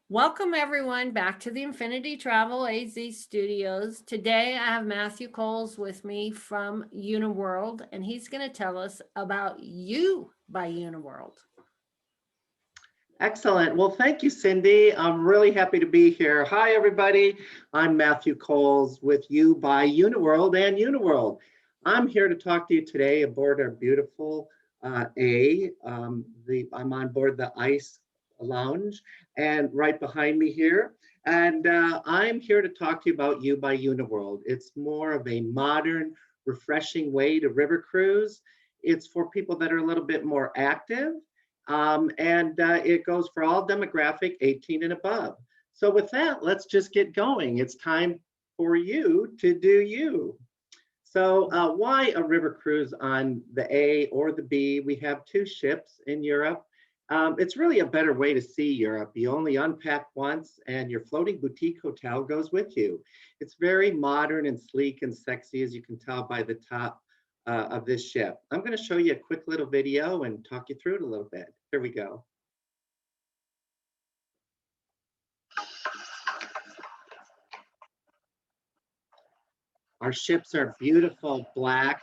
Welcome everyone back to the Infinity Travel AZ Studios. Today I have Matthew Coles with me from Uniworld, and he's going to tell us about You by Uniworld. Excellent. Well, thank you, Cindy. I'm really happy to be here. Hi, everybody. I'm Matthew Coles with You by Uniworld and Uniworld. I'm here to talk to you today aboard our beautiful I'm on board the Ice Lounge and right behind me here. And I'm here to talk to you about You by Uniworld. It's more of a modern, refreshing way to river cruise. It's for people that are a little bit more active. It goes for all demographic 18 and above. So with that, let's just get going. It's time for you to do you. So why a river cruise on the A or the B? We have two ships in Europe. It's really a better way to see Europe. You only unpack once and your floating boutique hotel goes with you. It's very modern and sleek and sexy, as you can tell by the top of this ship. I'm going to show you a quick little video and talk you through it a little bit. Here we go. Our ships are beautiful black.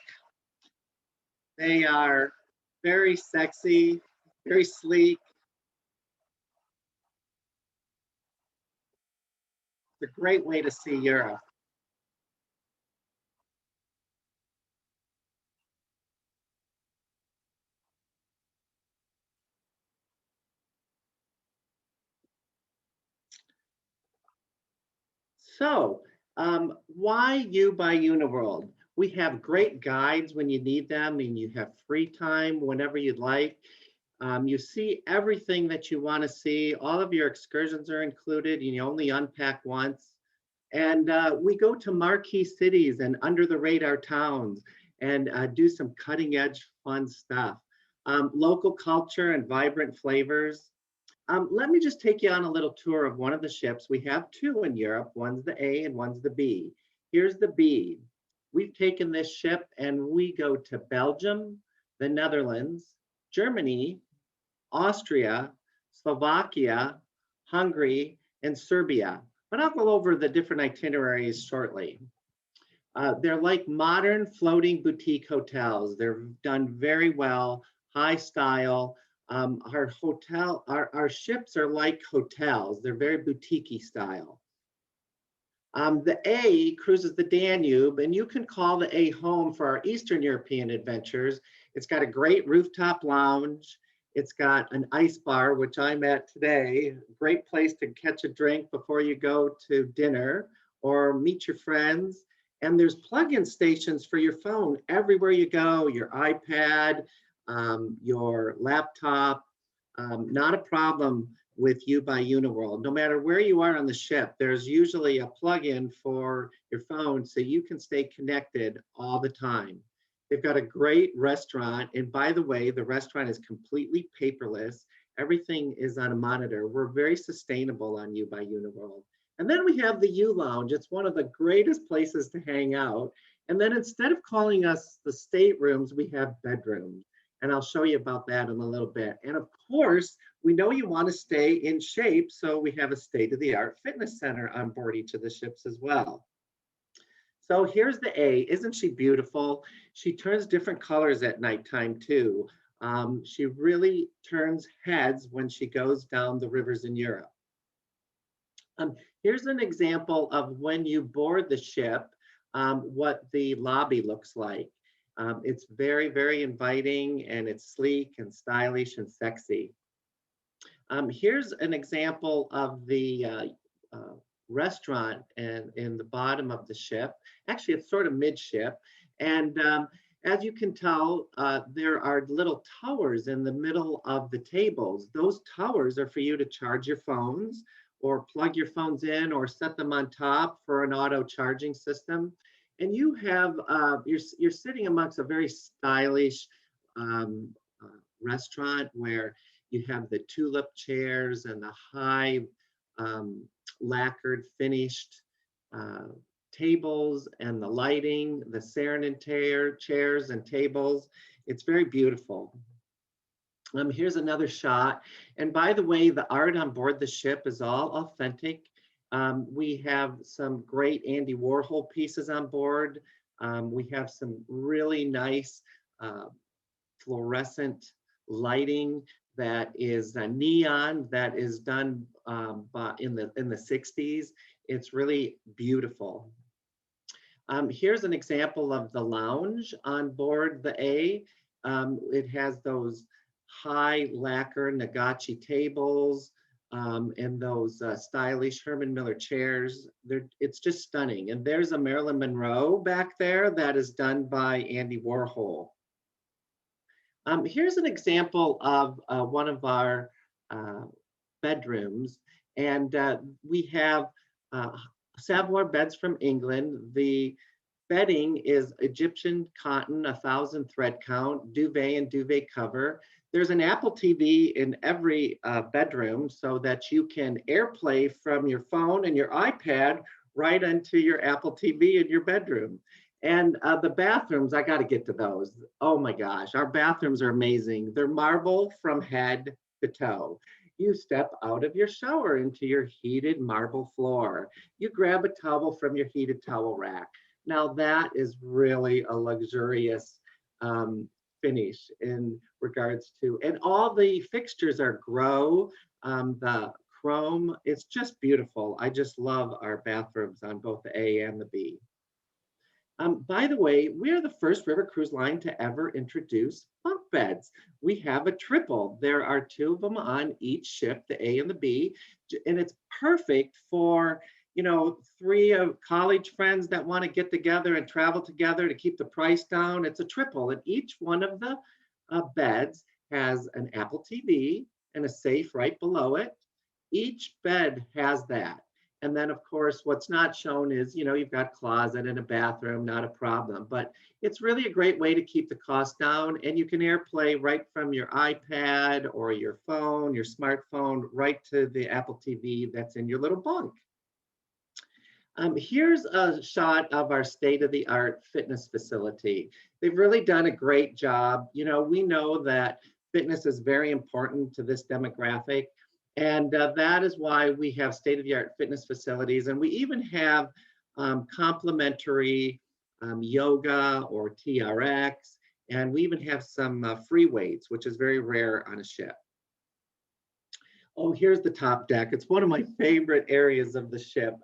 They are very sexy, very sleek. It's a great way to see Europe. So, why You by Uniworld? We have great guides when you need them and you have free time whenever you'd like. You see everything that you want to see. All of your excursions are included and you only unpack once. And we go to marquee cities and under the radar towns and do some cutting edge fun stuff. Local culture and vibrant flavors. Let me just take you on a little tour of one of the ships. We have two in Europe. One's the A and one's the B. Here's the B. We've taken this ship and we go to Belgium, the Netherlands, Germany, Austria, Slovakia, Hungary, and Serbia. But I'll go over the different itineraries shortly. They're like modern floating boutique hotels. They're done very well, high style. Our ships are like hotels. They're very boutique-y style. The A cruises the Danube, and you can call the A home for our Eastern European adventures. It's got a great rooftop lounge. It's got an ice bar, which I'm at today. Great place to catch a drink before you go to dinner or meet your friends. And there's plug-in stations for your phone everywhere you go, your iPad, your laptop. Not a problem with You by Uniworld. No matter where you are on the ship, there's usually a plug-in for your phone so you can stay connected all the time. They've got a great restaurant. And by the way, the restaurant is completely paperless. Everything is on a monitor. We're very sustainable on You by Uniworld. And then we have the U Lounge. It's one of the greatest places to hang out. And then instead of calling us the staterooms, we have bedrooms. And I'll show you about that in a little bit. And of course, we know you want to stay in shape, so we have a state-of-the-art fitness center on board each of the ships as well. So here's the A. Isn't she beautiful? She turns different colors at nighttime too. She really turns heads when she goes down the rivers in Europe. Here's an example of when you board the ship, what the lobby looks like. It's very, very inviting and it's sleek and stylish and sexy. Here's an example of the restaurant and in the bottom of the ship. Actually, it's sort of midship. And as you can tell, there are little towers in the middle of the tables. Those towers are for you to charge your phones or plug your phones in or set them on top for an auto charging system. And you have, you're sitting amongst a very stylish restaurant where you have the tulip chairs and the high lacquered finished tables and the lighting, the serenade chairs and tables. It's very beautiful. Here's another shot. And by the way, the art on board the ship is all authentic. We have some great Andy Warhol pieces on board. We have some really nice uh, fluorescent lighting that is neon, that is done in the 60s. It's really beautiful. Here's an example of the lounge on board the A. It has those high lacquer Nagachi tables and those stylish Herman Miller chairs. It's just stunning. And there's a Marilyn Monroe back there that is done by Andy Warhol. Here's an example of one of our bedrooms. And we have Savoir beds from England. The bedding is Egyptian cotton, 1,000 thread count, duvet and duvet cover. There's an Apple TV in every bedroom so that you can AirPlay from your phone and your iPad right into your Apple TV in your bedroom. And the bathrooms, I got to get to those. Oh my gosh, our bathrooms are amazing. They're marble from head to toe. You step out of your shower into your heated marble floor. You grab a towel from your heated towel rack. Now that is really a luxurious finish in regards to, and all the fixtures are grow, the chrome, it's just beautiful. I just love our bathrooms on both the A and the B. By the way, we are the first river cruise line to ever introduce bunk beds. We have a triple. There are 2 of them on each ship, the A and the B, and it's perfect for, 3 of college friends that want to get together and travel together to keep the price down. It's a triple, and each one of the beds has an Apple TV and a safe right below it. Each bed has that. And then, of course, what's not shown is, you've got closet and a bathroom, not a problem. But it's really a great way to keep the cost down. And you can AirPlay right from your iPad or your phone, your smartphone, right to the Apple TV that's in your little bunk. Here's a shot of our state-of-the-art fitness facility. They've really done a great job. We know that fitness is very important to this demographic. And that is why we have state-of-the-art fitness facilities. And we even have complimentary yoga or TRX. And we even have some free weights, which is very rare on a ship. Oh, here's the top deck. It's one of my favorite areas of the ship.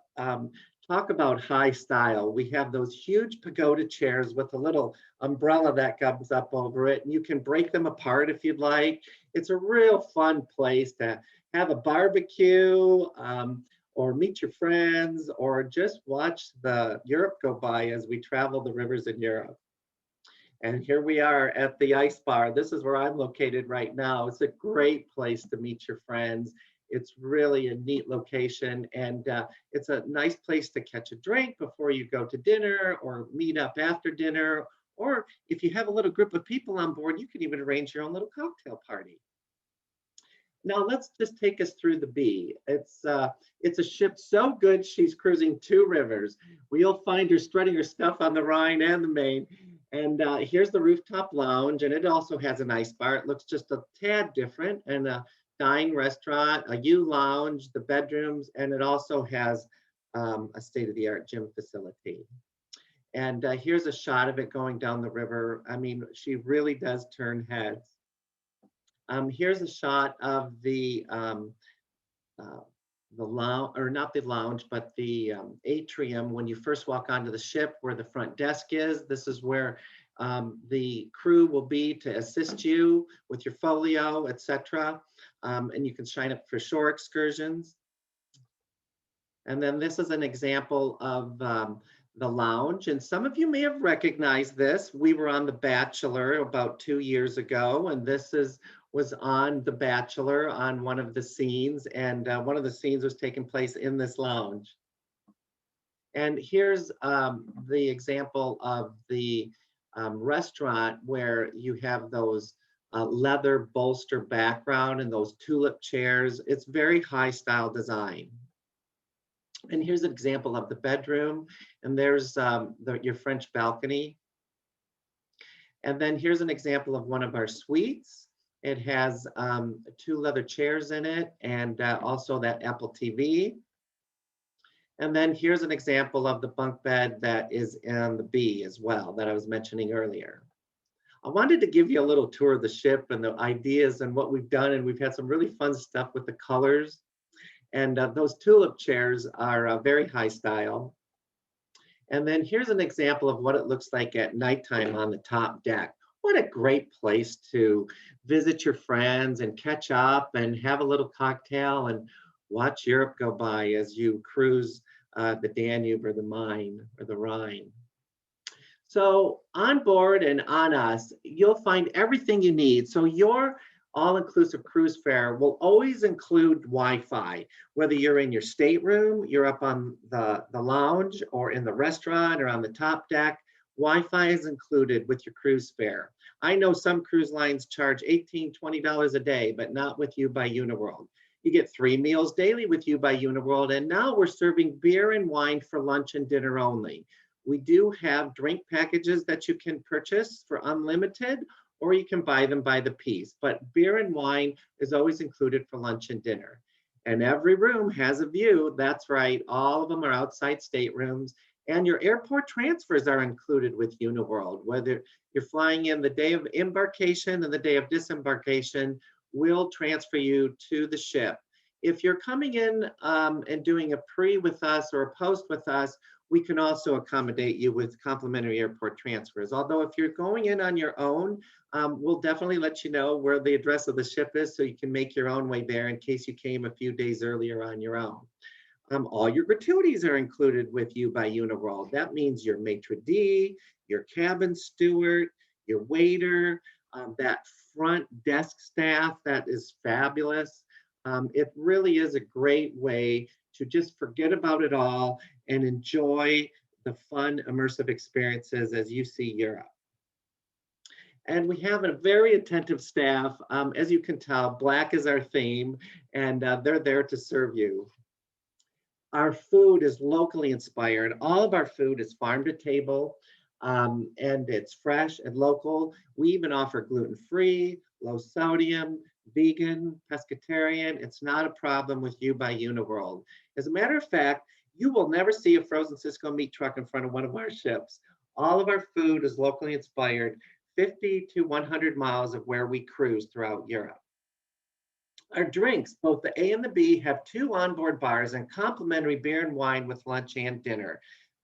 Talk about high style. We have those huge pagoda chairs with a little umbrella that comes up over it, and you can break them apart if you'd like. It's a real fun place to have a barbecue or meet your friends or just watch the Europe go by as we travel the rivers in Europe. And here we are at the ice bar. This is where I'm located right now. It's a great place to meet your friends. It's really a neat location, and it's a nice place to catch a drink before you go to dinner or meet up after dinner. Or if you have a little group of people on board, you can even arrange your own little cocktail party. Now let's just take us through the B. It's a ship so good she's cruising 2 rivers. We'll find her strutting her stuff on the Rhine and the Main. And here's the rooftop lounge, and it also has an ice bar. It looks just a tad different, and a dining restaurant, a U lounge, the bedrooms, and it also has a state-of-the-art gym facility. And here's a shot of it going down the river. I mean, she really does turn heads. Here's a shot of the lounge, or not the lounge, but the atrium when you first walk onto the ship, where the front desk is. This is where the crew will be to assist you with your folio, etc. And you can sign up for shore excursions. And then this is an example of the lounge. And some of you may have recognized this. We were on The Bachelor about 2 years ago, and this was on The Bachelor on one of the scenes. And one of the scenes was taking place in this lounge. And here's the example of the restaurant where you have those leather bolster background and those tulip chairs. It's very high style design. And here's an example of the bedroom, and there's your French balcony. And then here's an example of one of our suites. It has 2 leather chairs in it and also that Apple TV. And then here's an example of the bunk bed that is in the B as well that I was mentioning earlier. I wanted to give you a little tour of the ship and the ideas and what we've done. And we've had some really fun stuff with the colors. And those tulip chairs are very high style. And then here's an example of what it looks like at nighttime on the top deck. What a great place to visit your friends and catch up and have a little cocktail and watch Europe go by as you cruise the Danube or the Main or the Rhine. So on board and on us, you'll find everything you need. So your all-inclusive cruise fare will always include Wi-Fi, whether you're in your stateroom, you're up on the lounge, or in the restaurant or on the top deck. Wi-Fi is included with your cruise fare. I know some cruise lines charge $18, $20 a day, but not with you by Uniworld. You get 3 meals daily with you by Uniworld, and now we're serving beer and wine for lunch and dinner only. We do have drink packages that you can purchase for unlimited, or you can buy them by the piece. But beer and wine is always included for lunch and dinner. And every room has a view. That's right. All of them are outside staterooms. And your airport transfers are included with Uniworld. Whether you're flying in the day of embarkation and the day of disembarkation, we'll transfer you to the ship. If you're coming in and doing a pre with us or a post with us, we can also accommodate you with complimentary airport transfers. Although if you're going in on your own, we'll definitely let you know where the address of the ship is so you can make your own way there in case you came a few days earlier on your own. All your gratuities are included with you by Uniworld. That means your maitre d', your cabin steward, your waiter, that front desk staff that is fabulous. It really is a great way to just forget about it all and enjoy the fun, immersive experiences as you see Europe. And we have a very attentive staff. As you can tell, Black is our theme, and they're there to serve you. Our food is locally inspired. All of our food is farm to table, and it's fresh and local. We even offer gluten-free, low sodium, vegan, pescatarian. It's not a problem with you by Uniworld. As a matter of fact, you will never see a frozen Cisco meat truck in front of one of our ships. All of our food is locally inspired, 50 to 100 miles of where we cruise throughout Europe. Our drinks, both the A and the B, have 2 onboard bars and complimentary beer and wine with lunch and dinner.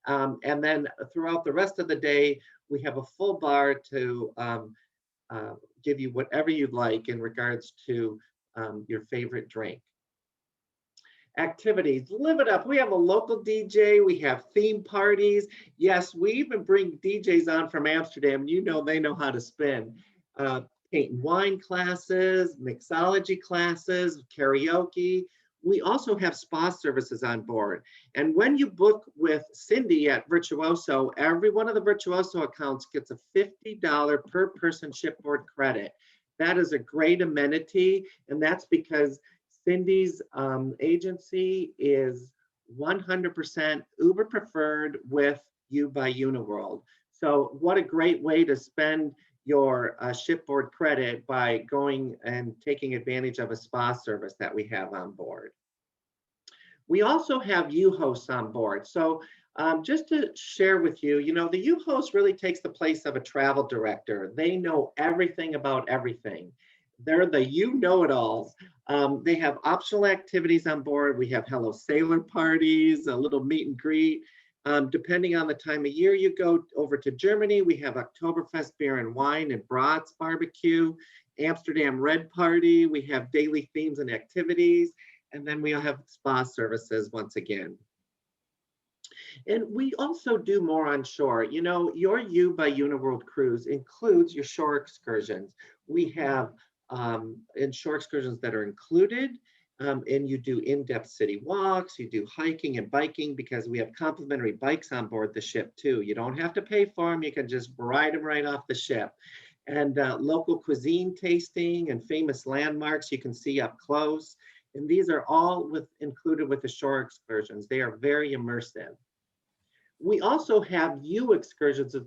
And then throughout the rest of the day, we have a full bar to give you whatever you'd like in regards to your favorite drink. Activities, live it up. We have a local DJ, we have theme parties. Yes, we even bring DJs on from Amsterdam. You know, they know how to spin. Paint and wine classes, mixology classes, karaoke. We also have spa services on board. And when you book with Cindy at Virtuoso, every one of the Virtuoso accounts gets a $50 per person shipboard credit. That is a great amenity, and that's because Cindy's agency is 100% Uber preferred with you by Uniworld. So what a great way to spend your shipboard credit by going and taking advantage of a spa service that we have on board. We also have U-hosts on board. So just to share with you, you know, the U-host really takes the place of a travel director. They know everything about everything. They're the you-know-it-alls. They have optional activities on board. We have Hello Sailor parties, a little meet and greet. Depending on the time of year you go over to Germany, we have Oktoberfest beer and wine and brats barbecue, Amsterdam Red Party. We have daily themes and activities. And then we'll have spa services once again. And we also do more on shore. You know, your U by Uniworld cruise includes your shore excursions. We have shore excursions that are included, and you do in-depth city walks, you do hiking and biking because we have complimentary bikes on board the ship too. You don't have to pay for them, you can just ride them right off the ship. And local cuisine tasting and famous landmarks you can see up close. And these are all included with the shore excursions. They are very immersive. We also have U excursions as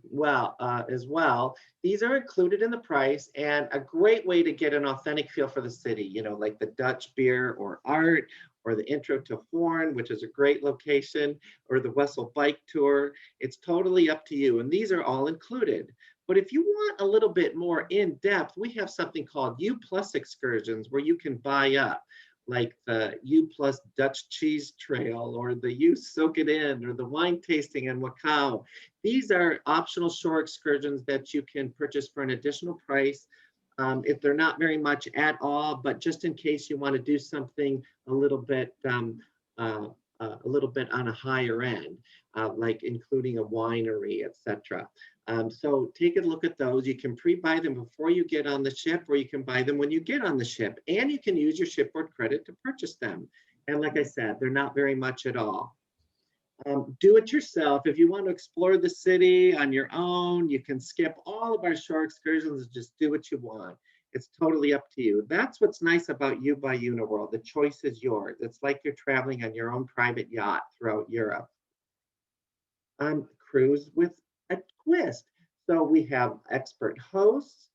well. These are included in the price and a great way to get an authentic feel for the city, like the Dutch beer or art, or the intro to Horn, which is a great location, or the Wessel bike tour. It's totally up to you. And these are all included. But if you want a little bit more in depth, we have something called U plus excursions where you can buy up, like the U plus Dutch cheese trail, or the U soak it in, or the wine tasting in Wacau. These are optional shore excursions that you can purchase for an additional price. If they're not very much at all, but just in case you want to do something a little bit on a higher end, like including a winery, etc. So take a look at those. You can pre-buy them before you get on the ship, or you can buy them when you get on the ship, and you can use your shipboard credit to purchase them. And like I said, they're not very much at all. Do it yourself. If you want to explore the city on your own, you can skip all of our shore excursions and just do what you want. It's totally up to you. That's what's nice about You by Uniworld. The choice is yours. It's like you're traveling on your own private yacht throughout Europe. Cruise with a twist. So we have expert hosts,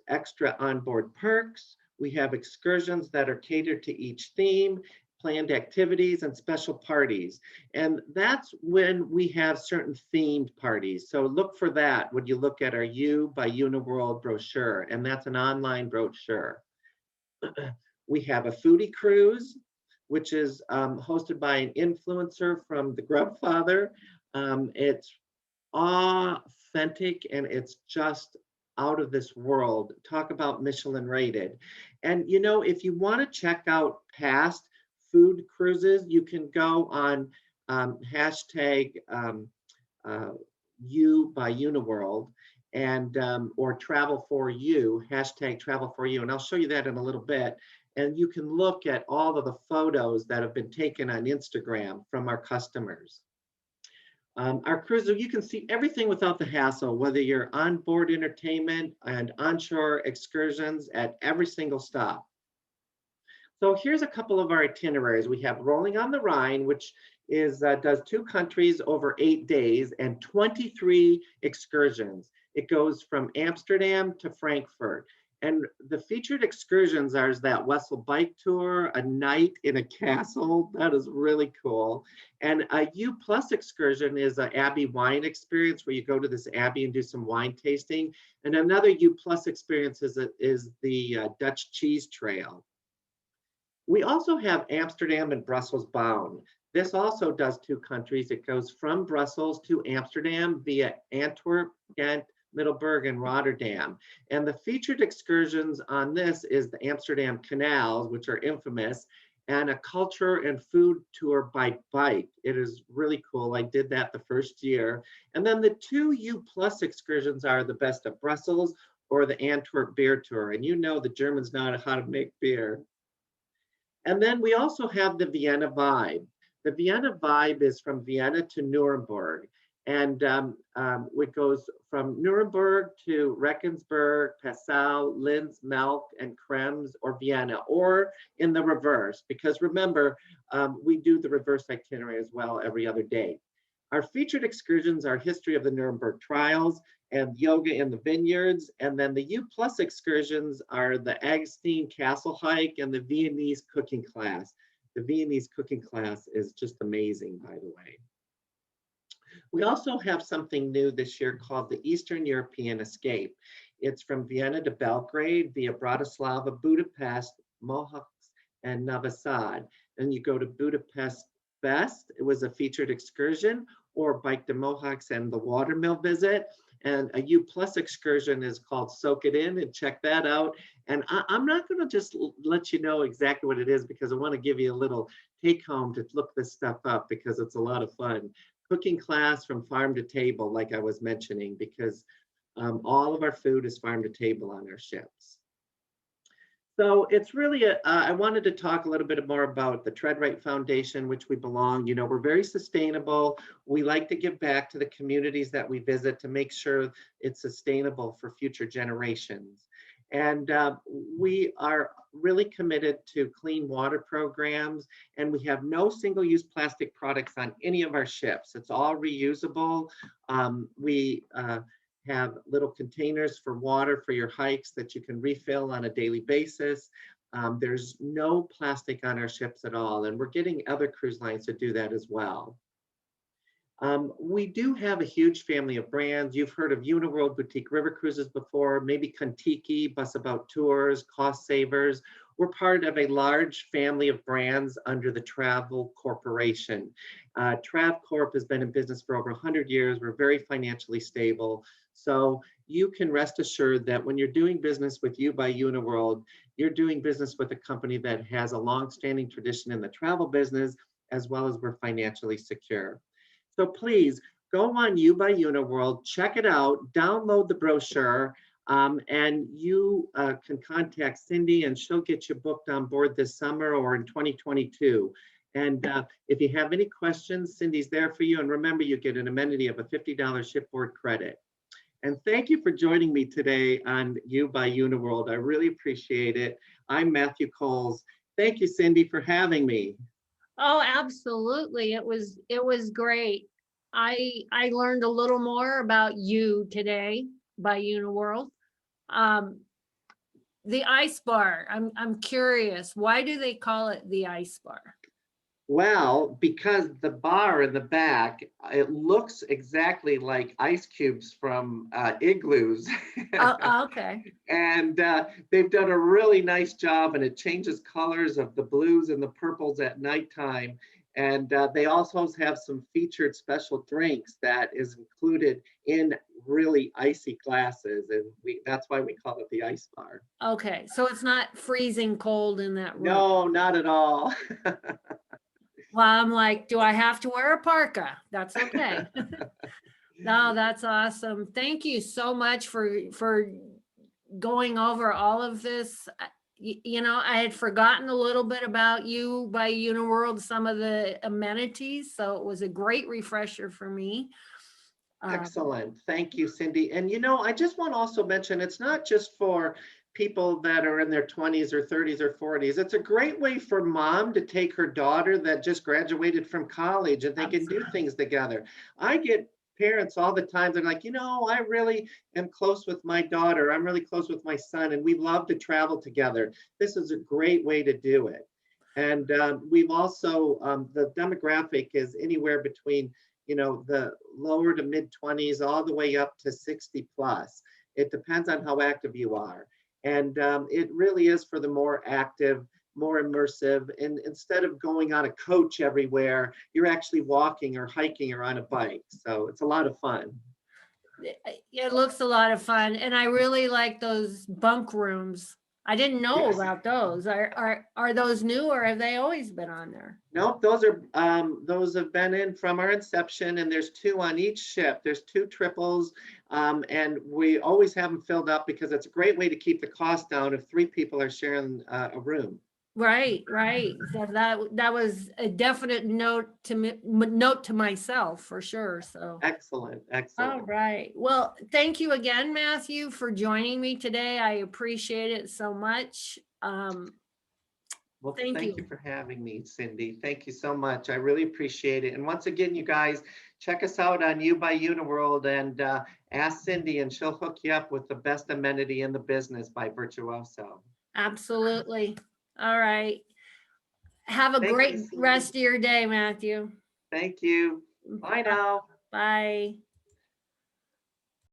extra onboard perks. We have excursions that are catered to each theme, planned activities, and special parties. And that's when we have certain themed parties. So look for that when you look at our You by Uniworld brochure, and that's an online brochure. We have a foodie cruise, which is hosted by an influencer from the Grubfather. It's authentic and it's just out of this world. Talk about Michelin rated. And if you want to check out past food cruises, you can go on hashtag You by Uniworld, and or Travel for You, hashtag Travel for You. And I'll show you that in a little bit. And you can look at all of the photos that have been taken on Instagram from our customers. Our cruiser, you can see everything without the hassle, whether you're onboard entertainment and onshore excursions at every single stop. So here's a couple of our itineraries. We have Rolling on the Rhine, which does 2 countries over 8 days and 23 excursions. It goes from Amsterdam to Frankfurt. And the featured excursions are that Wessel bike tour, a night in a castle. That is really cool. And a U plus excursion is an Abbey wine experience where you go to this Abbey and do some wine tasting. And another U plus experience is the Dutch cheese trail. We also have Amsterdam and Brussels bound. This also does 2 countries. It goes from Brussels to Amsterdam via Antwerp, Ghent, Middelburg, and Rotterdam. And the featured excursions on this is the Amsterdam canals, which are infamous, and a culture and food tour by bike. It is really cool. I did that the first year. And then the 2 U plus excursions are the Best of Brussels or the Antwerp beer tour. And the Germans know how to make beer. And then we also have the Vienna Vibe. The Vienna Vibe is from Vienna to Nuremberg. And it goes from Nuremberg to Regensburg, Passau, Linz, Melk, and Krems, or Vienna, or in the reverse, because remember, we do the reverse itinerary as well every other day. Our featured excursions are history of the Nuremberg trials and yoga in the vineyards. And then the U plus excursions are the Agstein Castle hike and the Viennese cooking class. The Viennese cooking class is just amazing, by the way. We also have something new this year called the Eastern European Escape. It's from Vienna to Belgrade via Bratislava, Budapest, Mohacs, and Novi Sad. Then you go to Budapest Best. It was a featured excursion, or bike to Mohacs and the watermill visit. And a U plus excursion is called Soak It In, and check that out. And I'm not going to just let you know exactly what it is, because I want to give you a little take home to look this stuff up, because it's a lot of fun. Cooking class from farm to table, like I was mentioning, because all of our food is farm to table on our ships. So it's really, I wanted to talk a little bit more about the Tread Right Foundation, which we belong. We're very sustainable. We like to give back to the communities that we visit to make sure it's sustainable for future generations. And we are really committed to clean water programs, and we have no single-use plastic products on any of our ships. It's all reusable. We have little containers for water for your hikes that you can refill on a daily basis. There's no plastic on our ships at all, and we're getting other cruise lines to do that as well. We do have a huge family of brands. You've heard of Uniworld Boutique River Cruises before, maybe Kontiki, Bus About Tours, Cost Savers. We're part of a large family of brands under the Travel Corporation. TravCorp has been in business for over 100 years. We're very financially stable. So you can rest assured that when you're doing business with You by Uniworld, you're doing business with a company that has a long-standing tradition in the travel business, as well as we're financially secure. So please go on You by Uniworld, check it out, download the brochure, and you can contact Cindy and she'll get you booked on board this summer or in 2022. And if you have any questions, Cindy's there for you. And remember, you get an amenity of a $50 shipboard credit. And thank you for joining me today on You by Uniworld. I really appreciate it. I'm Matthew Coles. Thank you, Cindy, for having me. Oh, absolutely. It was great. I learned a little more about you today by Uniworld. The ice bar. I'm curious. Why do they call it the ice bar? Well, because the bar in the back, it looks exactly like ice cubes from igloos. Oh, okay. And they've done a really nice job, and it changes colors of the blues and the purples at nighttime. And they also have some featured special drinks that is included in really icy glasses. And that's why we call it the ice bar. Okay. So it's not freezing cold in that room. No, not at all. Well, I'm like, do I have to wear a parka? That's okay. No, that's awesome. Thank you so much for going over all of this. You know, I had forgotten a little bit about You by Uniworld, some of the amenities, so it was a great refresher for me. Excellent. Thank you, Cindy. And I just want to also mention it's not just for people that are in their 20s or 30s or 40s. It's a great way for mom to take her daughter that just graduated from college and they can do things together. I get parents all the time. They're like, I really am close with my daughter. I'm really close with my son, and we love to travel together. This is a great way to do it. And we've also, the demographic is anywhere between the lower to mid 20s all the way up to 60 plus. It depends on how active you are. And it really is for the more active, more immersive. And instead of going on a coach everywhere, you're actually walking or hiking or on a bike. So it's a lot of fun. It looks a lot of fun. And I really like those bunk rooms. I didn't know Yes. about those. Are those new, or have they always been on there? Nope, those have been in from our inception, and there's 2 on each ship. There's 2 triples, and we always have them filled up because it's a great way to keep the cost down if 3 people are sharing a room. Right. So that was a definite note to myself for sure. So Excellent. all right. Well, thank you again, Matthew, for joining me today. I appreciate it so much. Well, Thank thank you. you for having me, Cindy. Thank you so much. I really appreciate it. And once again, you guys, check us out on You by Uniworld and ask Cindy, and she'll hook you up with the best amenity in the business by Virtuoso. Absolutely. All right. Have a Thank great you, Cindy. rest of your day, Matthew. Thank you. Bye now. Bye.